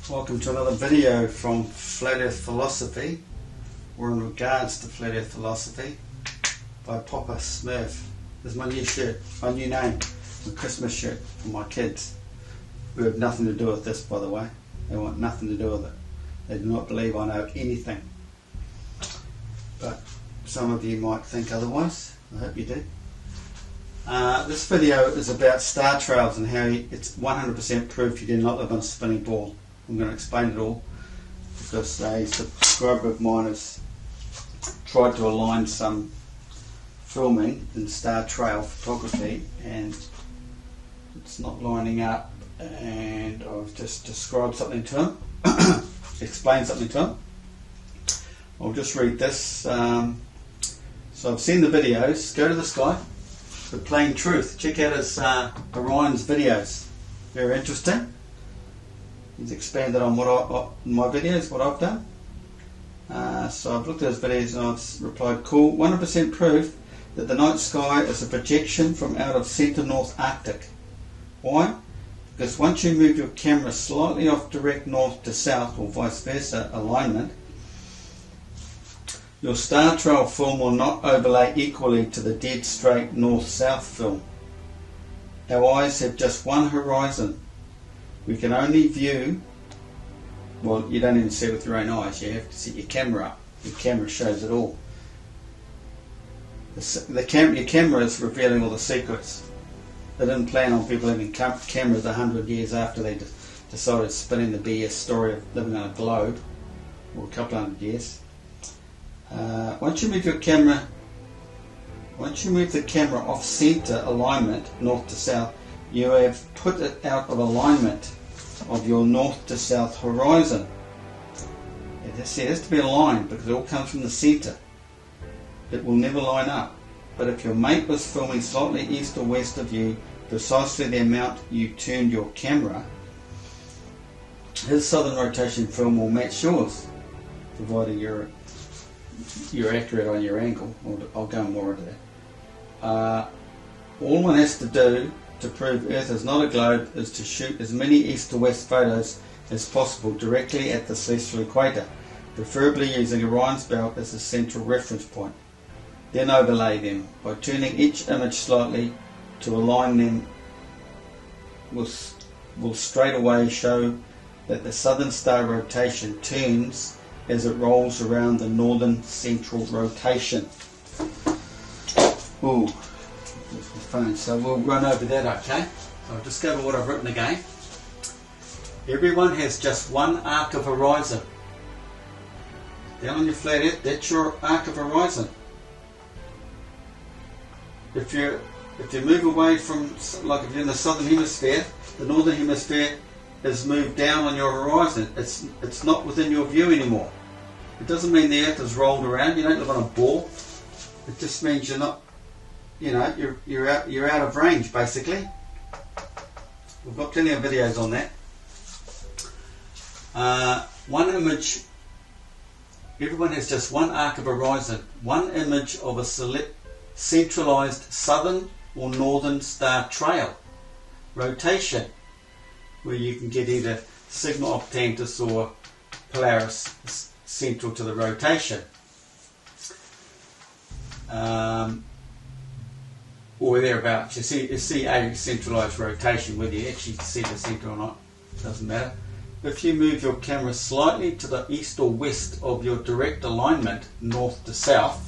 Welcome to another video from Flat Earth Philosophy, or in regards to Flat Earth Philosophy, by Papa Smurf. This is my new shirt, my new name, my Christmas shirt for my kids, who have nothing to do with this, by the way. They want nothing to do with it. They do not believe I know anything. But some of you might think otherwise. I hope you do. This video is about star trails and how it's 100% proof you do not live on a spinning ball. I'm going to explain it all because a subscriber of mine has tried to align some filming in star trail photography and it's not lining up, and I've just described something to him, explained something to him. I'll just read this. So I've seen the videos. Go to this guy, The Plain Truth. Check out his Orion's videos. Very interesting. He's expanded on my videos, what I've done. So I've looked at his videos and I've replied, cool, 100% proof that the night sky is a projection from out of centre north Arctic. Why? Because once you move your camera slightly off direct north to south or vice versa alignment, your star trail film will not overlay equally to the dead straight north-south film. Our eyes have just one horizon. We can only view, well, you don't even see it with your own eyes, you have to set your camera up. Your camera shows it all. Your camera is revealing all the secrets. They didn't plan on people having cameras 100 years after they decided spinning the BS story of living on a globe, or a couple hundred years. Once you move the camera off center alignment, north to south, you have put it out of alignment of your north to south horizon. It has to be aligned because it all comes from the center. It will never line up. But if your mate was filming slightly east or west of you, precisely the amount you turned your camera, his southern rotation film will match yours, providing you're accurate on your angle. I'll go more into that. All one has to do to prove Earth is not a globe is to shoot as many east to west photos as possible directly at the celestial equator, preferably using Orion's belt as a central reference point. Then overlay them. By turning each image slightly to align them will straight away show that the southern star rotation turns as it rolls around the northern central rotation. Ooh, there's my phone, so we'll run over that, okay? So I'll just go to what I've written again. Everyone has just one arc of horizon. Down on your flat earth, that's your arc of horizon. If you move away from, like if you're in the southern hemisphere, the northern hemisphere is moved down on your horizon. It's not within your view anymore. It doesn't mean the earth is rolled around. You don't live on a ball. It just means you're not, you're out of range basically. We've got plenty of videos on that. One image. Everyone has just one arc of horizon. One image of a centralized southern or northern star trail rotation, where you can get either Sigma Octantis or Polaris central to the rotation, or thereabouts. You see a centralized rotation. Whether you actually see the center or not doesn't matter. If you move your camera slightly to the east or west of your direct alignment, north to south,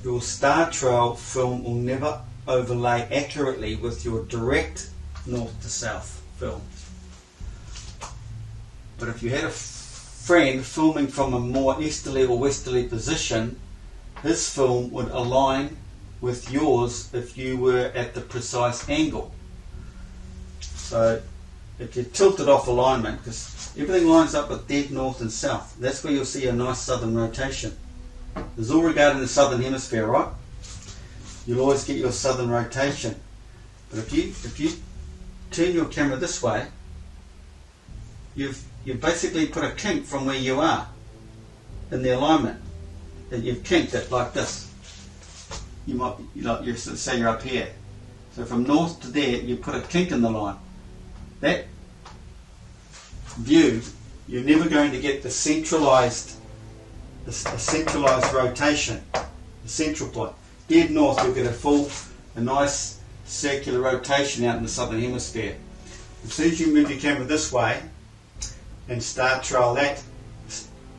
your star trail film will never overlay accurately with your direct north to south film. But if you had a friend filming from a more easterly or westerly position, his film would align with yours if you were at the precise angle. So if you tilted off alignment, because everything lines up with dead north and south, that's where you'll see a nice southern rotation. This is all regarding the southern hemisphere, right? You'll always get your southern rotation. But if you turn your camera this way, you've basically put a kink from where you are in the alignment. And you've kinked it like this. you might, say you're up here. So from north to there, you put a kink in the line. That view, you're never going to get the centralised rotation, the central point. Dead north, you'll get a nice circular rotation out in the southern hemisphere. As soon as you move your camera this way and start trail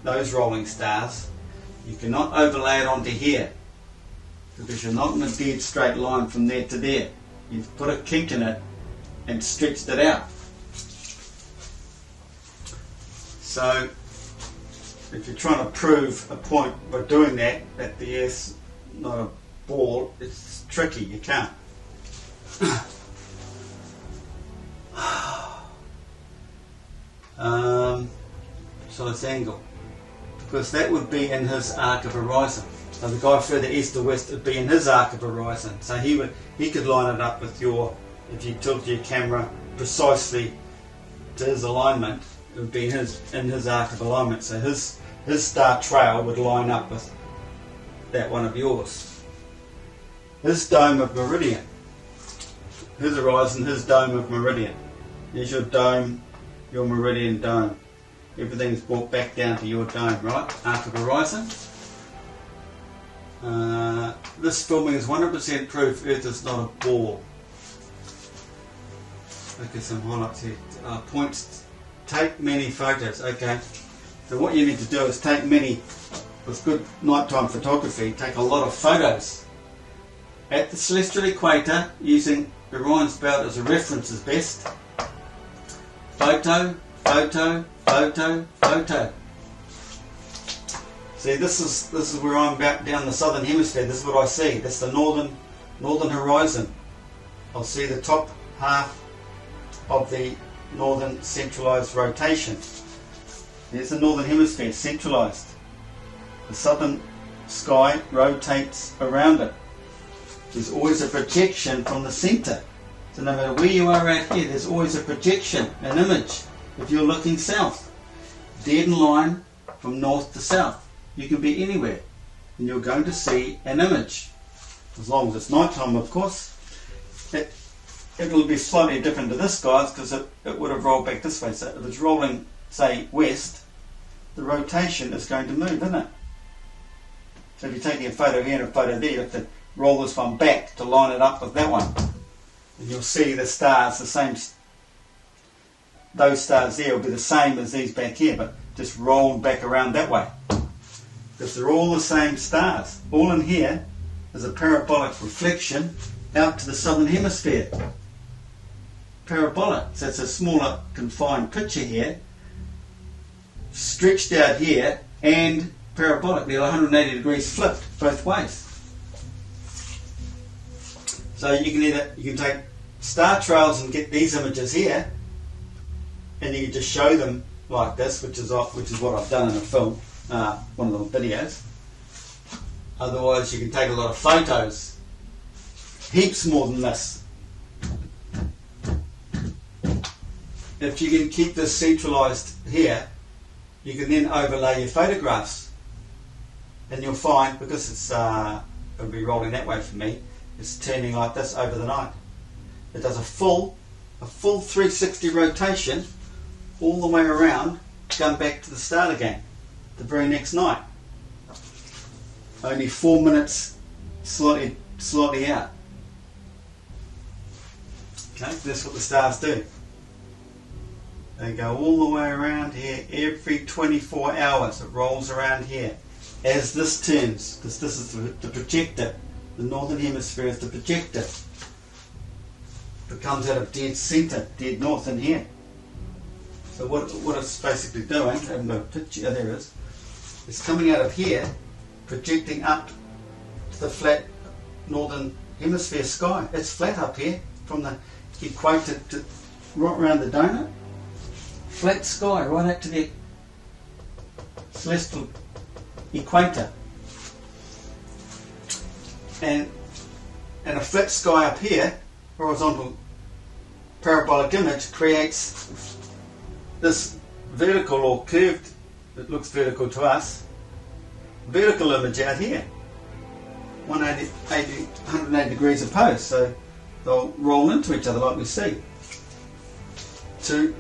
those rolling stars, you cannot overlay it onto here because you're not in a dead straight line from there to there. You've put a kink in it and stretched it out. So if you're trying to prove a point by doing that the Earth's not a ball, it's tricky, you can't. So it's angle, because that would be in his arc of horizon. So the guy further east or west would be in his arc of horizon. So he could line it up with if you tilt your camera precisely to his alignment, it would be in his arc of alignment. So his star trail would line up with that one of yours. His dome of meridian. His horizon, his dome of meridian. There's your dome, your meridian dome. Everything's brought back down to your dome, right? Arc of horizon. This filming is 100% proof Earth is not a ball. Okay, some highlights here. Points. Take many photos. Okay. So what you need to do is take many, with good nighttime photography, take a lot of photos at the celestial equator using Orion's belt as a reference is best. Photo, photo, photo, photo. See, this is where I'm back down the southern hemisphere. This is what I see. That's the northern horizon. I'll see the top half of the northern centralized rotation. There's the northern hemisphere centralized. The southern sky rotates around it. There's always a projection from the center. So no matter where you are out here, there's always a projection, an image. If you're looking south, dead in line from north to south, you can be anywhere and you're going to see an image. As long as it's nighttime, of course. It'll be slightly different to this, guys, because it would have rolled back this way. So if it's rolling, say, west, the rotation is going to move, isn't it? So if you're taking a photo here and a photo there, you have to roll this one back to line it up with that one. And you'll see the stars, the same. Those stars there will be the same as these back here, but just rolled back around that way. Because they're all the same stars. All in here is a parabolic reflection out to the southern hemisphere. Parabolic, so it's a smaller confined picture here, stretched out here, and parabolic, they're 180 degrees flipped both ways. So you can take star trails and get these images here, and you can just show them like this, which is what I've done in a film, one of the videos. Otherwise, you can take a lot of photos, heaps more than this. If you can keep this centralized here, you can then overlay your photographs, and you'll find, because it'll be rolling that way for me, it's turning like this over the night. It does a full 360 rotation all the way around, come back to the start again the very next night. Only 4 minutes slightly out. Okay, that's what the stars do. They go all the way around here every 24 hours. It rolls around here as this turns, because this is the projector. The northern hemisphere is the projector. It comes out of dead centre, dead north in here. So what it's basically doing, I haven't got a picture, there it is. It's coming out of here, projecting up to the flat northern hemisphere sky. It's flat up here, from the equator to right around the donut. Flat sky right up to the celestial equator. And a flat sky up here, horizontal parabolic image, creates this vertical or curved, it looks vertical to us, vertical image out here. 180 degrees opposed, so they'll roll into each other like we see. Two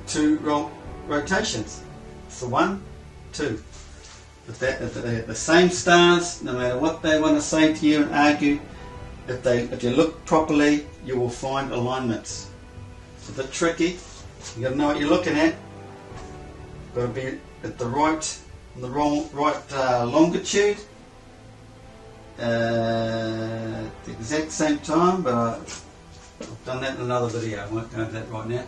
rotations. So 1, 2. If they're the same stars, no matter what they want to say to you and argue, if you look properly, you will find alignments. It's a bit tricky. You got to know what you're looking at. Got to be at the right longitude, at the exact same time. But I've done that in another video. I won't go into that right now.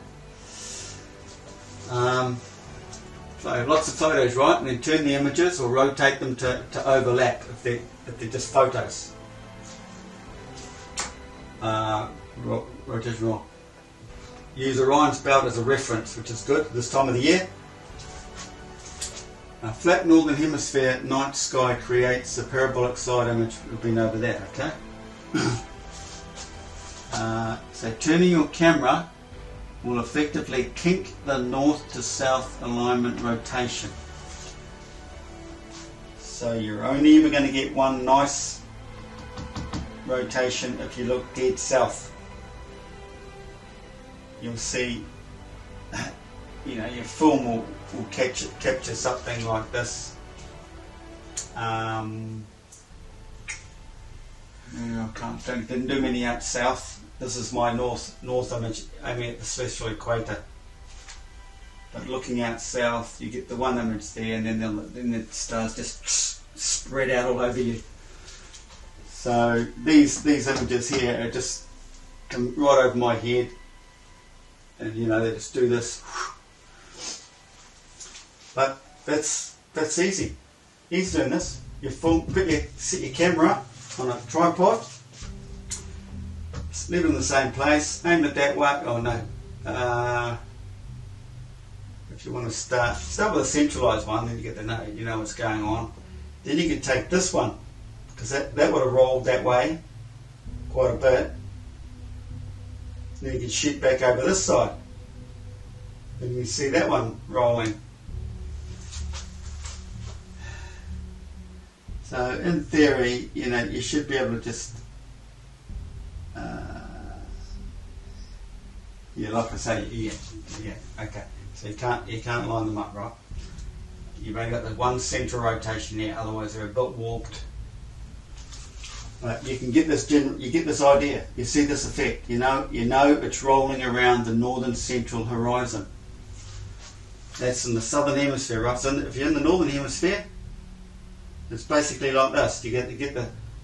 So lots of photos, right? And then turn the images or rotate them to overlap if they're just photos. Rotation wrong. Use Orion's belt as a reference, which is good this time of the year. A flat northern hemisphere night sky creates a parabolic side image. We've been over that, okay? So turning your camera will effectively kink the north to south alignment rotation. So you're only ever going to get one nice rotation if you look dead south. You'll see, you know, your film will capture something like this. I didn't do many out south. This is my north image, aiming at the celestial equator. But looking out south, you get the one image there, and then the stars just spread out all over you. So these images here are just come right over my head, and you know, they just do this. But that's easy. Easy doing this. You set your camera up on a tripod. Leave it in the same place, aim it that way. Oh no. If you want to start with a centralized one, then you get to know, you know what's going on. Then you can take this one, because that would have rolled that way quite a bit. Then you can shoot back over this side, and you see that one rolling. So in theory, you know, you should be able to just yeah, like I say, yeah, okay. So you can't line them up, right? You've only got the one central rotation there, otherwise they're a bit warped. But you can get this you get this idea. You see this effect. You know it's rolling around the northern central horizon. That's in the southern hemisphere, right? So if you're in the northern hemisphere, it's basically like this. You get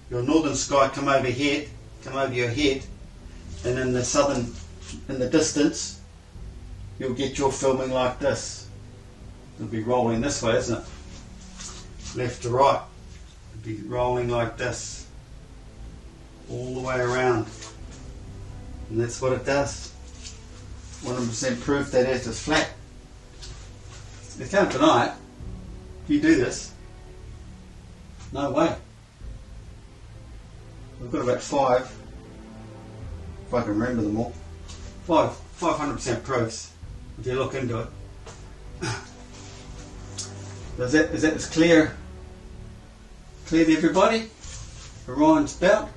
your northern sky come over your head, and in the southern, in the distance, you'll get your filming like this. It'll be rolling this way, isn't it? Left to right. It'll be rolling like this, all the way around, and that's what it does. 100% proof that Earth is flat. You can't deny it. If you do this, no way. We've got about 5, if I can remember them all, 500% proofs if you look into it. Is that as clear to everybody? Orion's belt.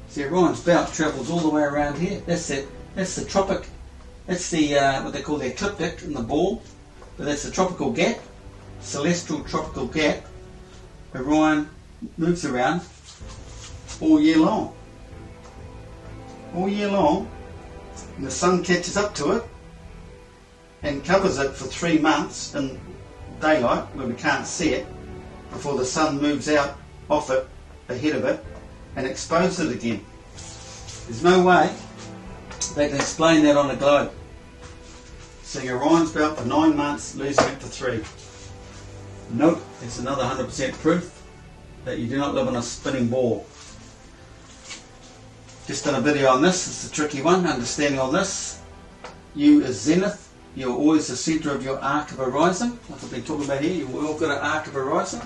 See, Orion's belt travels all the way around here. That's the tropic. That's the what they call the ecliptic in the ball, but that's the tropical gap, celestial tropical gap. Orion moves around all year long. All year long, and the sun catches up to it and covers it for 3 months in daylight where we can't see it before the sun moves out off it, ahead of it, and exposes it again. There's no way they can explain that on a globe. Seeing Orion's belt for 9 months, losing it for 3. Nope, it's another 100% proof that you do not live on a spinning ball. Just done a video on this. It's a tricky one, understanding on this. You as zenith, you're always the centre of your arc of horizon. Like I've been talking about here, you've all got an arc of horizon.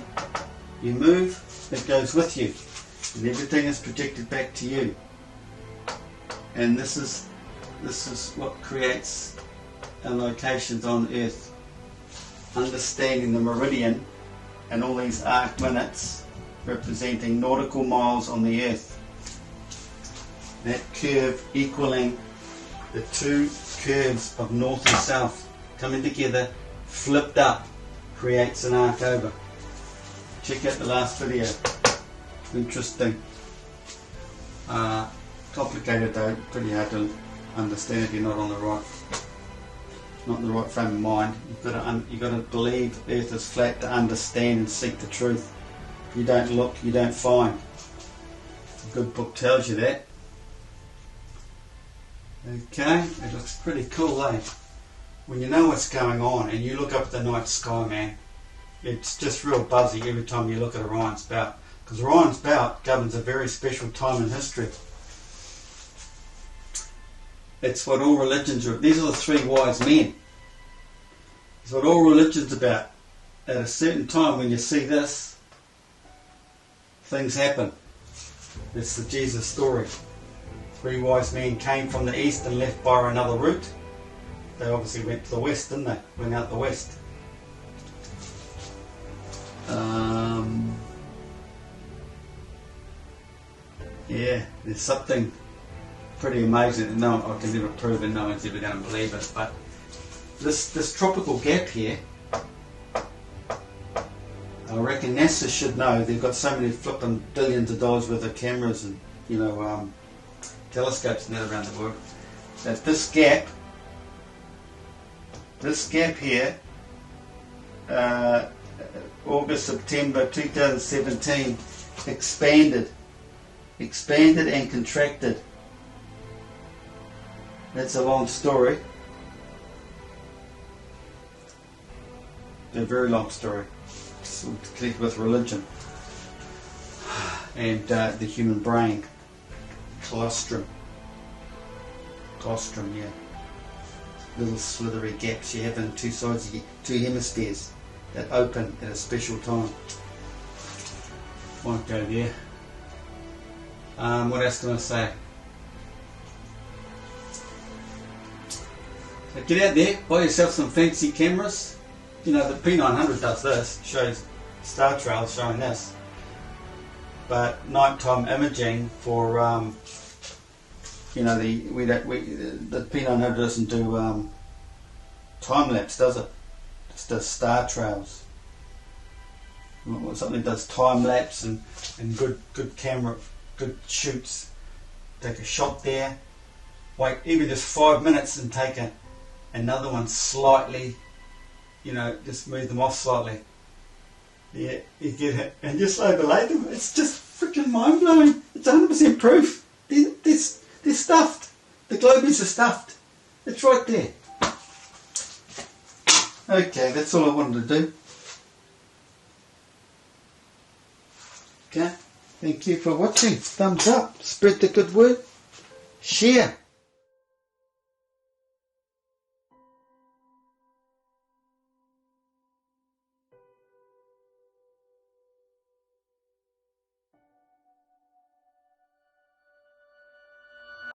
You move, it goes with you, and everything is projected back to you. And this is what creates our locations on Earth. Understanding the meridian and all these arc minutes representing nautical miles on the Earth. That curve equaling the two curves of north and south coming together, flipped up, creates an arc over. Check out the last video. Interesting. Complicated though, pretty hard to understand if you're not on the right, not in the right frame of mind. You've got to believe Earth is flat to understand and seek the truth. If you don't look, you don't find. A good book tells you that. Okay, it looks pretty cool, eh? When you know what's going on and you look up at the night sky, man, it's just real buzzy every time you look at Orion's belt. Because Orion's belt governs a very special time in history. It's what all religions are. These are the three wise men. It's what all religions are about. At a certain time when you see this, things happen. It's the Jesus story. Three wise men came from the east and left by another route. They obviously went to the west, didn't they? Went out the west. Yeah, there's something pretty amazing. No, I can never prove it. No one's ever going to believe it. But this tropical gap here, I reckon NASA should know. They've got so many flipping billions of dollars worth of cameras and telescopes and that around the world. That this gap here, August, September 2017, expanded and contracted. That's a long story. A very long story. It's connected with religion and the human brain. Colostrum, yeah. Little slithery gaps you have in two sides, two hemispheres that open at a special time. Won't go there. What else can I say? So get out there, buy yourself some fancy cameras. You know, the P900 does this, shows star trails showing this. But nighttime imaging for the P900 doesn't do time lapse, does it? Just does star trails. Something that does time lapse and good camera, good shoots. Take a shot there, wait even just 5 minutes and take another one slightly, just move them off slightly. Yeah, you get it, and just overlay them. It's just freaking mind blowing. It's 100% proof. They're stuffed. The globies are stuffed. It's right there. Okay, that's all I wanted to do. Okay, thank you for watching. Thumbs up. Spread the good word. Share.